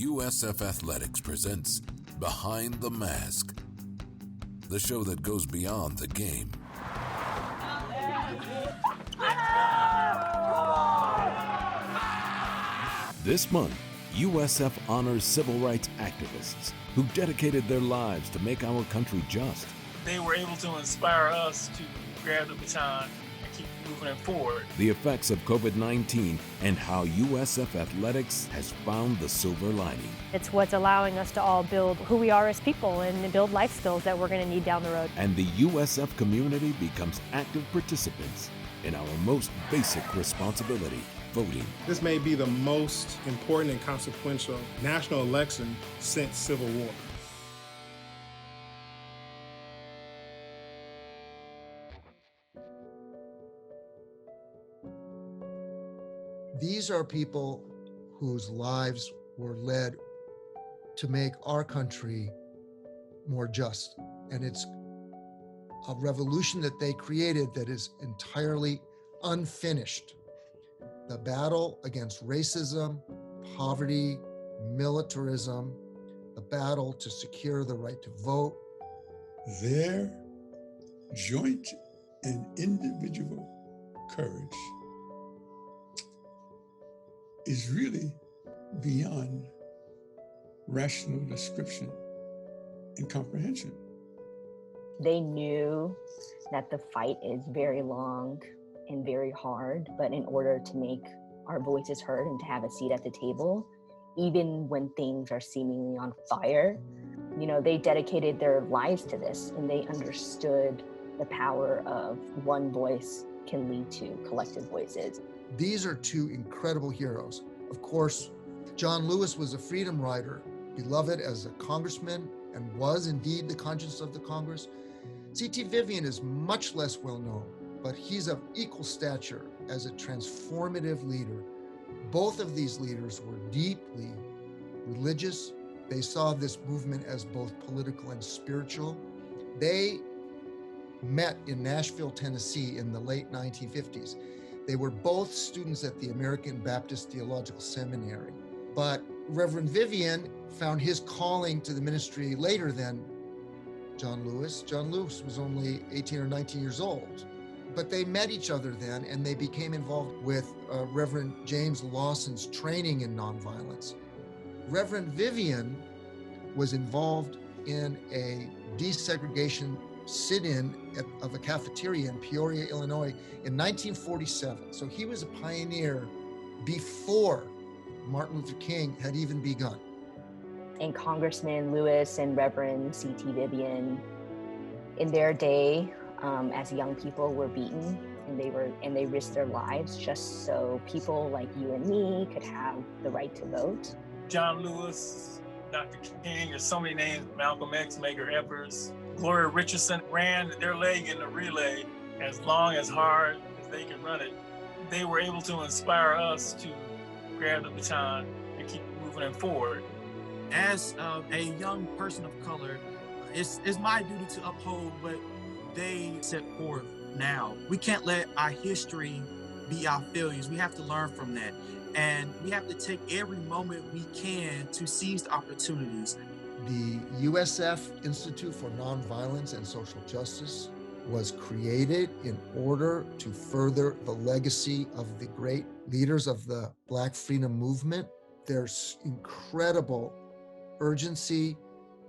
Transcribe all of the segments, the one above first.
USF Athletics presents Behind the Mask, the show that goes beyond the game. This month, USF honors civil rights activists who dedicated their lives to make our country just. They were able to inspire us to grab the baton and keep moving it forward. The effects of COVID-19 and how USF Athletics has found the silver lining. It's what's allowing us to all build who we are as people and build life skills that we're going to need down the road. And the USF community becomes active participants in our most basic responsibility, voting. This may be the most important and consequential national election since Civil War. These are people whose lives were led to make our country more just. And it's a revolution that they created that is entirely unfinished. The battle against racism, poverty, militarism, the battle to secure the right to vote. Their joint and individual courage is really beyond rational description and comprehension. They knew that the fight is very long and very hard, but in order to make our voices heard and to have a seat at the table, even when things are seemingly on fire, they dedicated their lives to this, and they understood the power of one voice can lead to collective voices. These are two incredible heroes. Of course, John Lewis was a freedom rider, beloved as a congressman, and was indeed the conscience of the Congress. C.T. Vivian is much less well known, but he's of equal stature as a transformative leader. Both of these leaders were deeply religious. They saw this movement as both political and spiritual. They met in Nashville, Tennessee in the late 1950s. They were both students at the American Baptist Theological Seminary. But Reverend Vivian found his calling to the ministry later than John Lewis. John Lewis was only 18 or 19 years old. But they met each other then, and they became involved with Reverend James Lawson's training in nonviolence. Reverend Vivian was involved in a desegregation sit-in of a cafeteria in Peoria, Illinois in 1947. So he was a pioneer before Martin Luther King had even begun. And Congressman Lewis and Reverend C.T. Vivian, in their day, as young people, were beaten, and they risked their lives just so people like you and me could have the right to vote. John Lewis, Dr. King, there's so many names, Malcolm X, Medgar Evers, Gloria Richardson ran their leg in the relay as long, as hard as they could run it. They were able to inspire us to grab the baton and keep moving it forward. As a young person of color, it's my duty to uphold what they set forth now. We can't let our history be our failures. We have to learn from that. And we have to take every moment we can to seize the opportunities. The USF Institute for Nonviolence and Social Justice was created in order to further the legacy of the great leaders of the Black freedom movement. There's incredible urgency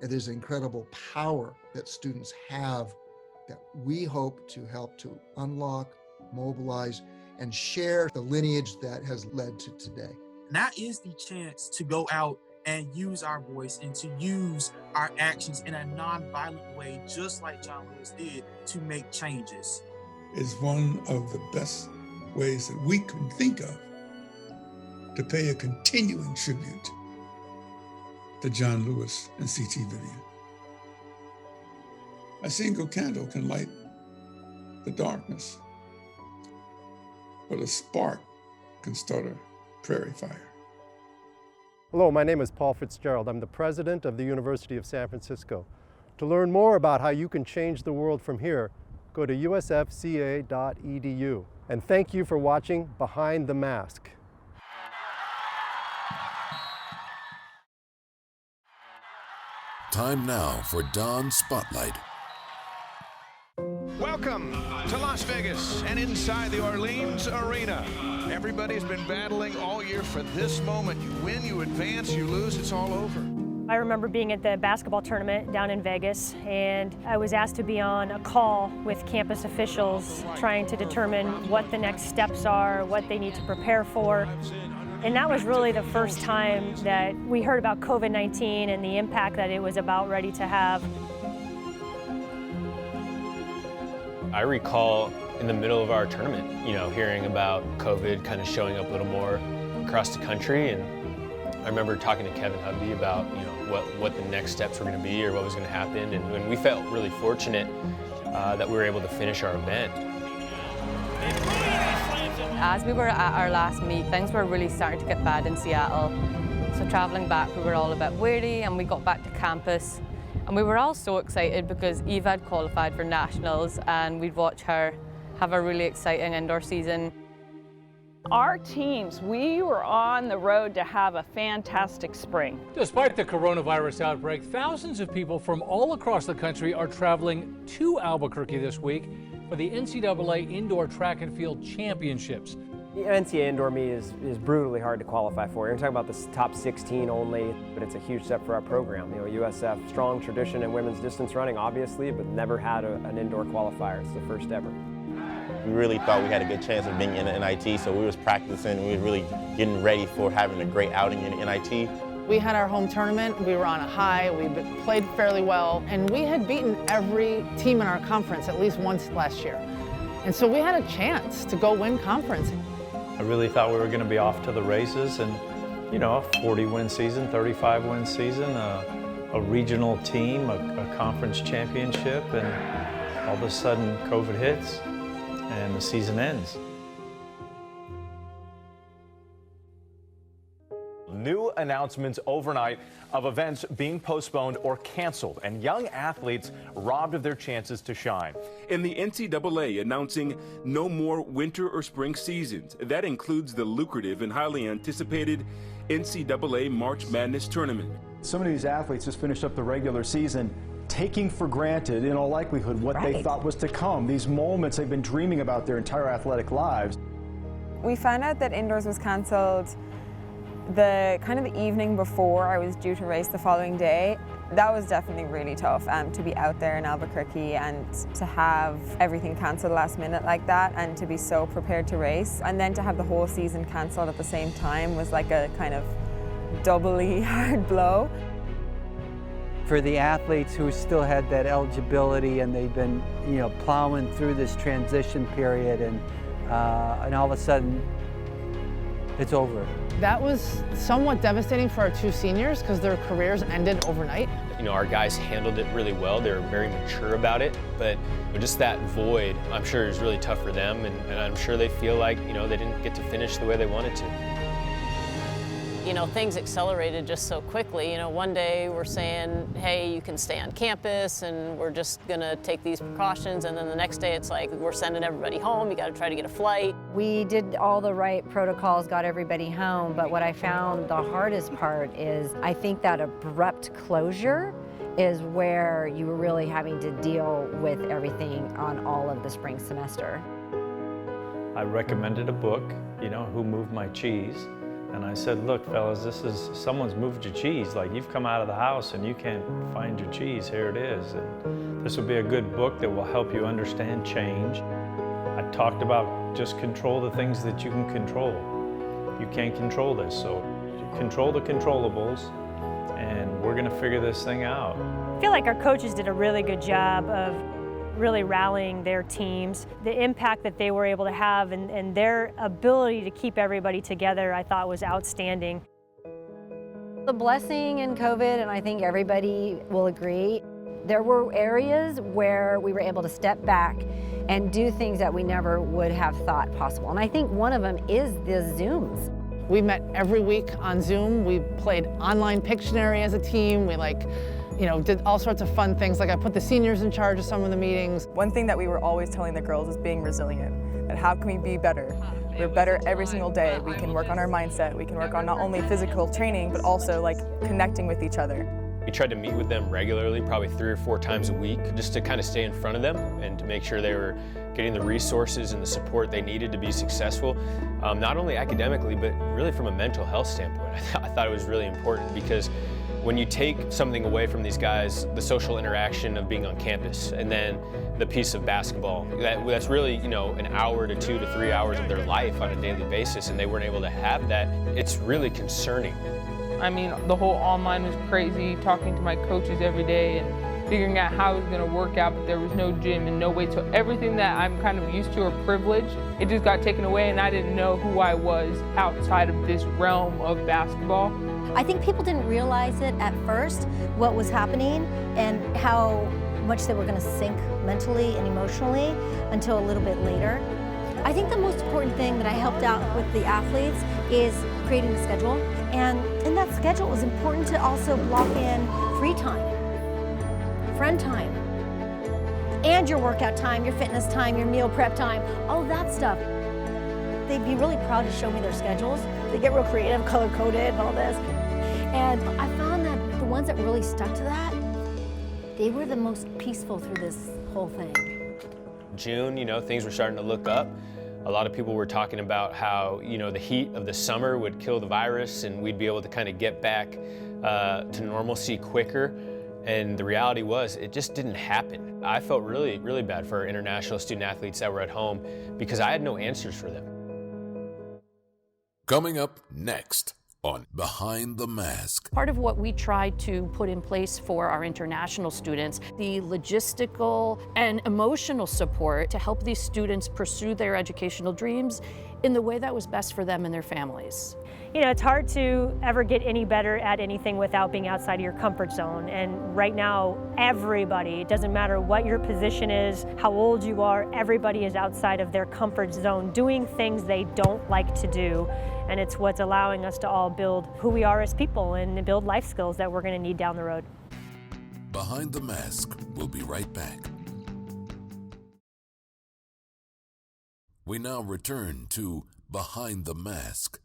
and there's incredible power that students have that we hope to help to unlock, mobilize, and share the lineage that has led to today. Now is the chance to go out and use our voice and to use our actions in a nonviolent way, just like John Lewis did, to make changes. It's one of the best ways that we can think of to pay a continuing tribute to John Lewis and C.T. Vivian. A single candle can light the darkness, but a spark can start a prairie fire. Hello, my name is Paul Fitzgerald. I'm the president of the University of San Francisco. To learn more about how you can change the world from here, go to usfca.edu. And thank you for watching Behind the Mask. Time now for Dawn Spotlight. Welcome to Las Vegas and inside the Orleans Arena. Everybody's been battling all year for this moment. You win, you advance, you lose, it's all over. I remember being at the basketball tournament down in Vegas, and I was asked to be on a call with campus officials trying to determine what the next steps are, what they need to prepare for. And that was really the first time that we heard about COVID-19 and the impact that it was about ready to have. I recall in the middle of our tournament, hearing about COVID kind of showing up a little more across the country, and I remember talking to Kevin Hubby about, what the next steps were going to be or what was going to happen, and we felt really fortunate that we were able to finish our event. As we were at our last meet, things were really starting to get bad in Seattle. So traveling back, we were all a bit weary, and we got back to campus. And we were all so excited because Eva had qualified for nationals, and we'd watch her have a really exciting indoor season. Our teams, we were on the road to have a fantastic spring. Despite the coronavirus outbreak, thousands of people from all across the country are traveling to Albuquerque this week for the NCAA Indoor Track and Field Championships. The NCAA indoor meet is brutally hard to qualify for. You're talking about the top 16 only, but it's a huge step for our program. USF, strong tradition in women's distance running, obviously, but never had an indoor qualifier. It's the first ever. We really thought we had a good chance of being in the NIT, so we was practicing. We were really getting ready for having a great outing in the NIT. We had our home tournament. We were on a high. We played fairly well, and we had beaten every team in our conference at least once last year. And so we had a chance to go win conference. I really thought we were going to be off to the races, and a 40-win season, 35-win season, a regional team, a conference championship, and all of a sudden COVID hits and the season ends. New announcements overnight of events being postponed or canceled, and young athletes robbed of their chances to shine. And the NCAA announcing no more winter or spring seasons. That includes the lucrative and highly anticipated NCAA March Madness tournament. Some of these athletes just finished up the regular season taking for granted, in all likelihood, what they thought was to come, these moments they've been dreaming about their entire athletic lives. We found out that indoors was canceled the evening before I was due to race the following day. That was definitely really tough to be out there in Albuquerque and to have everything canceled last minute like that, and to be so prepared to race, and then to have the whole season canceled at the same time was like a kind of doubly hard blow. For the athletes who still had that eligibility and they've been, plowing through this transition period, and all of a sudden, it's over. That was somewhat devastating for our two seniors because their careers ended overnight. Our guys handled it really well. They were very mature about it, but just that void, I'm sure, is really tough for them, and I'm sure they feel like, they didn't get to finish the way they wanted to. Things accelerated just so quickly. One day we're saying, hey, you can stay on campus and we're just gonna take these precautions, and then the next day it's like, we're sending everybody home, you gotta try to get a flight. We did all the right protocols, got everybody home, but what I found the hardest part is, I think that abrupt closure is where you were really having to deal with everything on all of the spring semester. I recommended a book, Who Moved My Cheese? And I said, look, fellas, someone's moved your cheese. Like, you've come out of the house and you can't find your cheese. Here it is. And this will be a good book that will help you understand change. I talked about just control the things that you can control. You can't control this, so control the controllables, and we're gonna figure this thing out. I feel like our coaches did a really good job of really rallying their teams. The impact that they were able to have and their ability to keep everybody together, I thought was outstanding. The blessing in COVID, and I think everybody will agree, there were areas where we were able to step back and do things that we never would have thought possible. And I think one of them is the Zooms. We met every week on Zoom. We played online Pictionary as a team. We did all sorts of fun things. Like, I put the seniors in charge of some of the meetings. One thing that we were always telling the girls is being resilient. And how can we be better? We're better every single day. We can work on our mindset. We can work on not only physical training, but also connecting with each other. We tried to meet with them regularly, probably 3 or 4 times a week, just to kind of stay in front of them and to make sure they were getting the resources and the support they needed to be successful, not only academically, but really from a mental health standpoint. I thought it was really important because when you take something away from these guys, the social interaction of being on campus, and then the piece of basketball, that's really, you know, an hour to 2 to 3 hours of their life on a daily basis, and they weren't able to have that, it's really concerning. I mean, the whole online was crazy, talking to my coaches every day and figuring out how I was gonna work out, but there was no gym and no weight. So everything that I'm kind of used to or privileged, it just got taken away, and I didn't know who I was outside of this realm of basketball. I think people didn't realize it at first, what was happening and how much they were going to sink mentally and emotionally until a little bit later. I think the most important thing that I helped out with the athletes is creating a schedule. And in that schedule, it was important to also block in free time, friend time, and your workout time, your fitness time, your meal prep time, all that stuff. They'd be really proud to show me their schedules. They get real creative, color-coded and all this. And I found that the ones that really stuck to that, they were the most peaceful through this whole thing. June, you know, things were starting to look up. A lot of people were talking about how, you know, the heat of the summer would kill the virus and we'd be able to kind of get back to normalcy quicker. And the reality was, it just didn't happen. I felt really, really bad for our international student athletes that were at home because I had no answers for them. Coming up next on Behind the Mask. Part of what we tried to put in place for our international students, the logistical and emotional support to help these students pursue their educational dreams in the way that was best for them and their families. You know, it's hard to ever get any better at anything without being outside of your comfort zone. And right now, everybody, it doesn't matter what your position is, how old you are, everybody is outside of their comfort zone doing things they don't like to do. And it's what's allowing us to all build who we are as people and build life skills that we're going to need down the road. Behind the Mask, we'll be right back. We now return to Behind the Mask.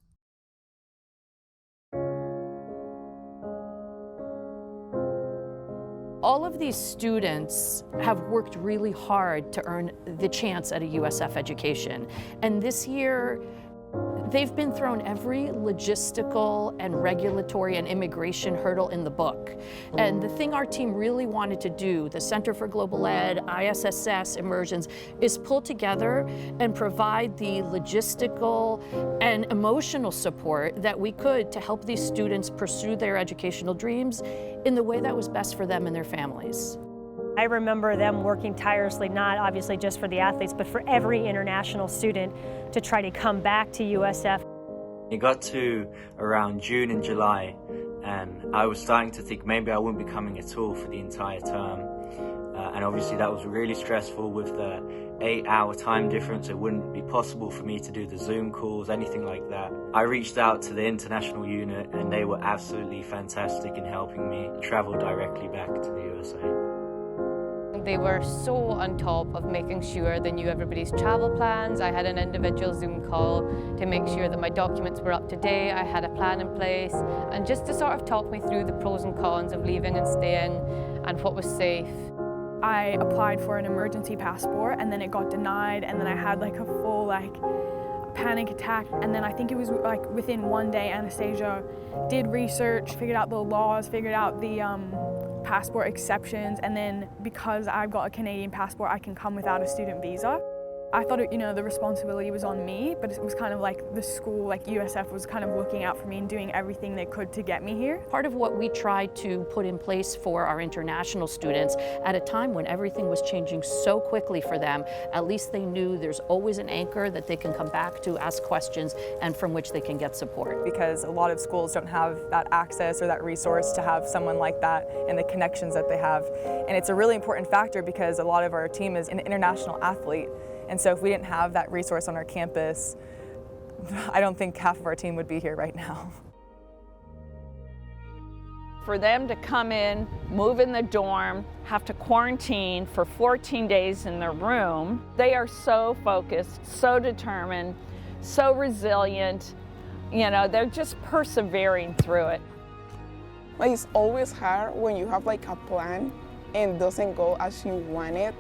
All of these students have worked really hard to earn the chance at a USF education. And this year, they've been thrown every logistical and regulatory and immigration hurdle in the book. And the thing our team really wanted to do, the Center for Global Ed, ISSS, Immersions, is pull together and provide the logistical and emotional support that we could to help these students pursue their educational dreams in the way that was best for them and their families. I remember them working tirelessly, not obviously just for the athletes, but for every international student to try to come back to USF. It got to around June and July, and I was starting to think maybe I wouldn't be coming at all for the entire term. And obviously that was really stressful with the 8-hour time difference. It wouldn't be possible for me to do the Zoom calls, anything like that. I reached out to the international unit and they were absolutely fantastic in helping me travel directly back to the USA. They were so on top of making sure they knew everybody's travel plans. I had an individual Zoom call to make sure that my documents were up to date. I had a plan in place, and just to sort of talk me through the pros and cons of leaving and staying and what was safe. I applied for an emergency passport and then it got denied, and then I had like a full panic attack, and then I think it was like within one day Anastasia did research, figured out the laws, figured out the passport exceptions, and then because I've got a Canadian passport, I can come without a student visa. I thought, the responsibility was on me, but it was kind of like the school, like USF was kind of looking out for me and doing everything they could to get me here. Part of what we tried to put in place for our international students at a time when everything was changing so quickly for them, at least they knew there's always an anchor that they can come back to, ask questions, and from which they can get support. Because a lot of schools don't have that access or that resource to have someone like that and the connections that they have. And it's a really important factor because a lot of our team is an international athlete. And so if we didn't have that resource on our campus, I don't think half of our team would be here right now. For them to come in, move in the dorm, have to quarantine for 14 days in their room, they are so focused, so determined, so resilient. They're just persevering through it. Like, it's always hard when you have like a plan and doesn't go as you want it.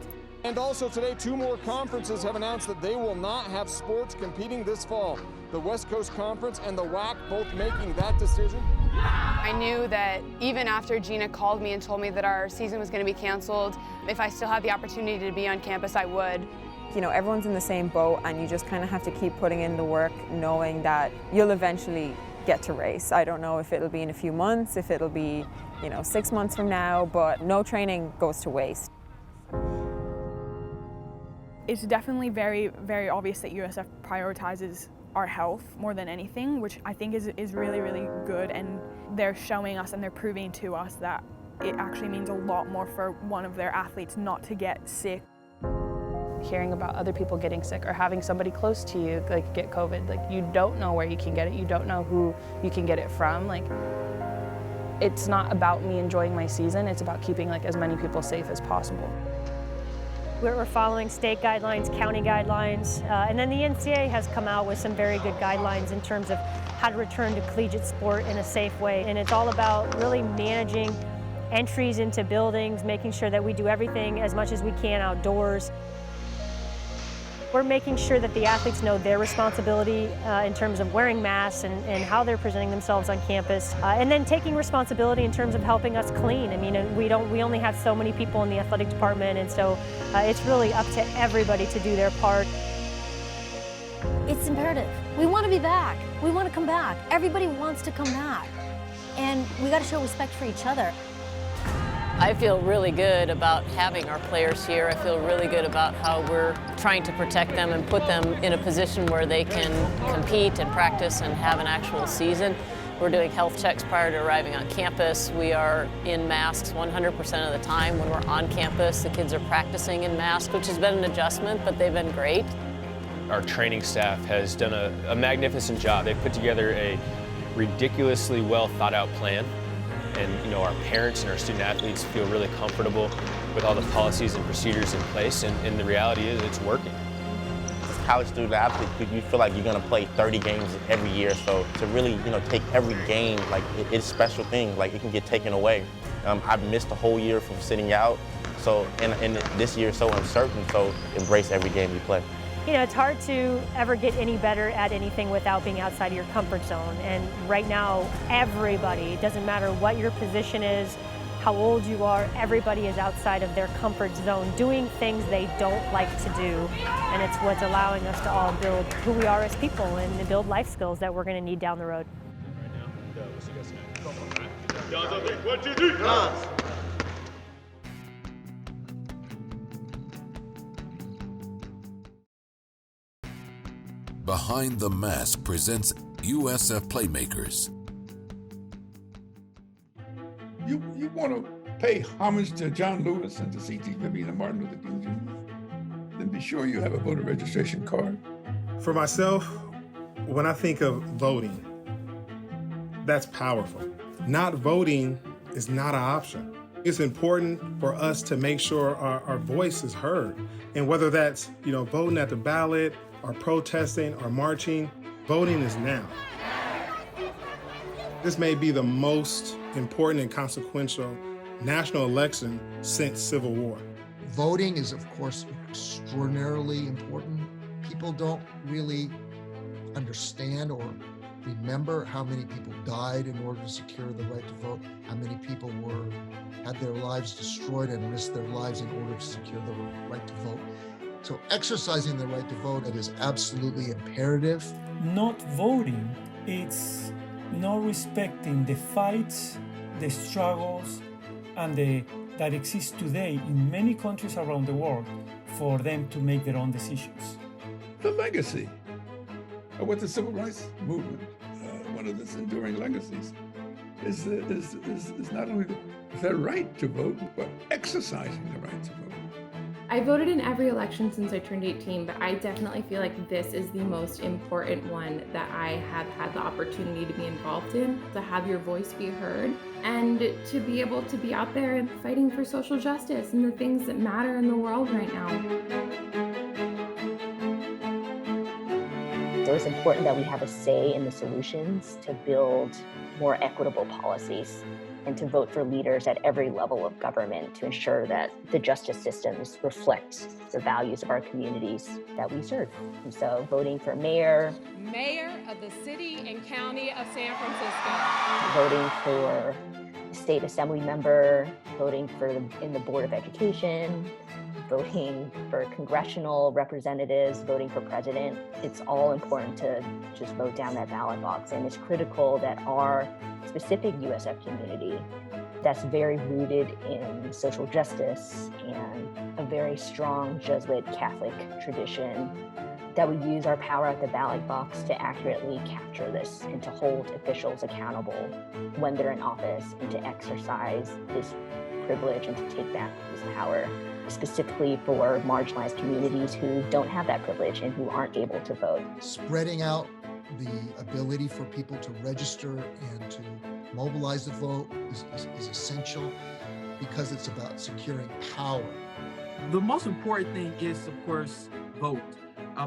And also today, 2 more conferences have announced that they will not have sports competing this fall. The West Coast Conference and the WAC both making that decision. I knew that even after Gina called me and told me that our season was going to be canceled, if I still had the opportunity to be on campus, I would. You know, everyone's in the same boat, and you just kind of have to keep putting in the work, knowing that you'll eventually get to race. I don't know if it'll be in a few months, if it'll be, 6 months from now, but no training goes to waste. It's definitely very, very obvious that USF prioritizes our health more than anything, which I think is really, really good, and they're showing us and they're proving to us that it actually means a lot more for one of their athletes not to get sick. Hearing about other people getting sick or having somebody close to you like get COVID, like you don't know where you can get it, you don't know who you can get it from. Like, it's not about me enjoying my season, it's about keeping like as many people safe as possible. We're following state guidelines, county guidelines, and then the NCAA has come out with some very good guidelines in terms of how to return to collegiate sport in a safe way. And it's all about really managing entries into buildings, making sure that we do everything as much as we can outdoors. We're making sure that the athletes know their responsibility in terms of wearing masks and how they're presenting themselves on campus, and then taking responsibility in terms of helping us clean. I mean, we only have so many people in the athletic department, and so it's really up to everybody to do their part. It's imperative. We want to be back. We want to come back. Everybody wants to come back. And we got to show respect for each other. I feel really good about having our players here. I feel really good about how we're trying to protect them and put them in a position where they can compete and practice and have an actual season. We're doing health checks prior to arriving on campus. We are in masks 100% of the time when we're on campus. The kids are practicing in masks, which has been an adjustment, but they've been great. Our training staff has done a magnificent job. They've put together a ridiculously well thought out plan. And our parents and our student athletes feel really comfortable with all the policies and procedures in place, and the reality is it's working. As a college student athlete, you feel like you're going to play 30 games every year, so to really take every game, like it's a special thing, like it can get taken away. I've missed a whole year from sitting out, so and this year is so uncertain, so embrace every game you play. It's hard to ever get any better at anything without being outside of your comfort zone. And right now, everybody, it doesn't matter what your position is, how old you are, everybody is outside of their comfort zone, doing things they don't like to do. And it's what's allowing us to all build who we are as people and to build life skills that we're going to need down the road. Behind the Mask presents USF Playmakers. You want to pay homage to John Lewis and to C.T. Vivian and Martin Luther King Jr., then be sure you have a voter registration card. For myself, when I think of voting, that's powerful. Not voting is not an option. It's important for us to make sure our voice is heard. And whether that's, voting at the ballot, or protesting or marching, voting is now. This may be the most important and consequential national election since Civil War. Voting is, of course, extraordinarily important. People don't really understand or remember how many people died in order to secure the right to vote, how many people had their lives destroyed and risked their lives in order to secure the right to vote. So exercising the right to vote, it is absolutely imperative. Not voting, it's not respecting the fights, the struggles, and that exist today in many countries around the world for them to make their own decisions. The legacy of what the civil rights movement, one of its enduring legacies, is not only the right to vote, but exercising the right to vote. I voted in every election since I turned 18, but I definitely feel like this is the most important one that I have had the opportunity to be involved in, to have your voice be heard, and to be able to be out there and fighting for social justice and the things that matter in the world right now. So it's important that we have a say in the solutions to build more equitable policies and to vote for leaders at every level of government to ensure that the justice systems reflect the values of our communities that we serve. And so voting for mayor of the city and county of San Francisco. Voting for state assembly member, voting for in the Board of Education, voting for congressional representatives, voting for president. It's all important to just vote down that ballot box. And it's critical that our specific USF community that's very rooted in social justice and a very strong Jesuit Catholic tradition, that we use our power at the ballot box to accurately capture this and to hold officials accountable when they're in office and to exercise this privilege and to take back this power, specifically for marginalized communities who don't have that privilege and who aren't able to vote. Spreading out the ability for people to register and to mobilize the vote is essential because it's about securing power. The most important thing is, of course, vote.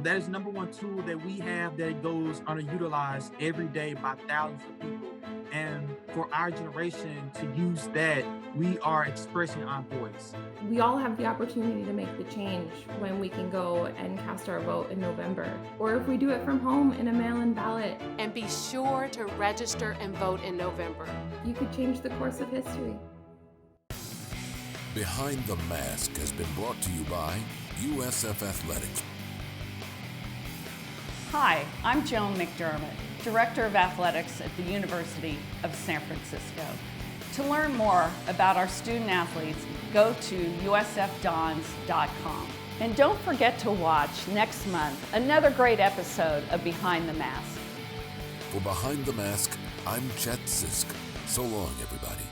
That is the number one tool that we have that goes underutilized every day by thousands of people. And for our generation to use that, we are expressing our voice. We all have the opportunity to make the change when we can go and cast our vote in November, or if we do it from home in a mail-in ballot. And be sure to register and vote in November. You could change the course of history. Behind the Mask has been brought to you by USF Athletics. Hi, I'm Joan McDermott, Director of Athletics at the University of San Francisco. To learn more about our student athletes, go to usfdons.com. And don't forget to watch next month another great episode of Behind the Mask. For Behind the Mask, I'm Chet Sisk. So long, everybody.